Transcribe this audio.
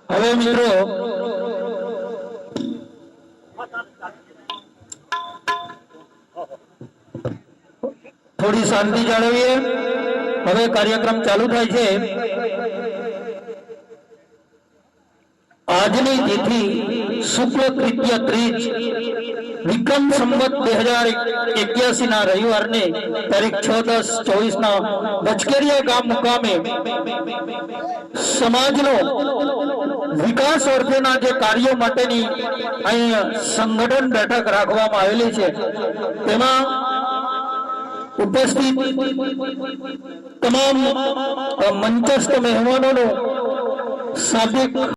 હવે મિત્રો થોડી શાંતિ જાળવીએ। હવે કાર્યક્રમ ચાલુ થાય છે। આજની તિથિ શુક્લ તૃતીય ત્રીજ વિક્રમ સંવત 2081 ના રવિવારને તારીખ 6-10-24 ના બચકેરિયા ગામ મુકામે સમાજનો વિકાસ અર્થેના જે કાર્યો માટેની અહીં સંગઠન બેઠક રાખવામાં આવેલી છે, તેમાં ઉપસ્થિત તમામ મંચસ્થ મહેમાનોનું શાબ્દિક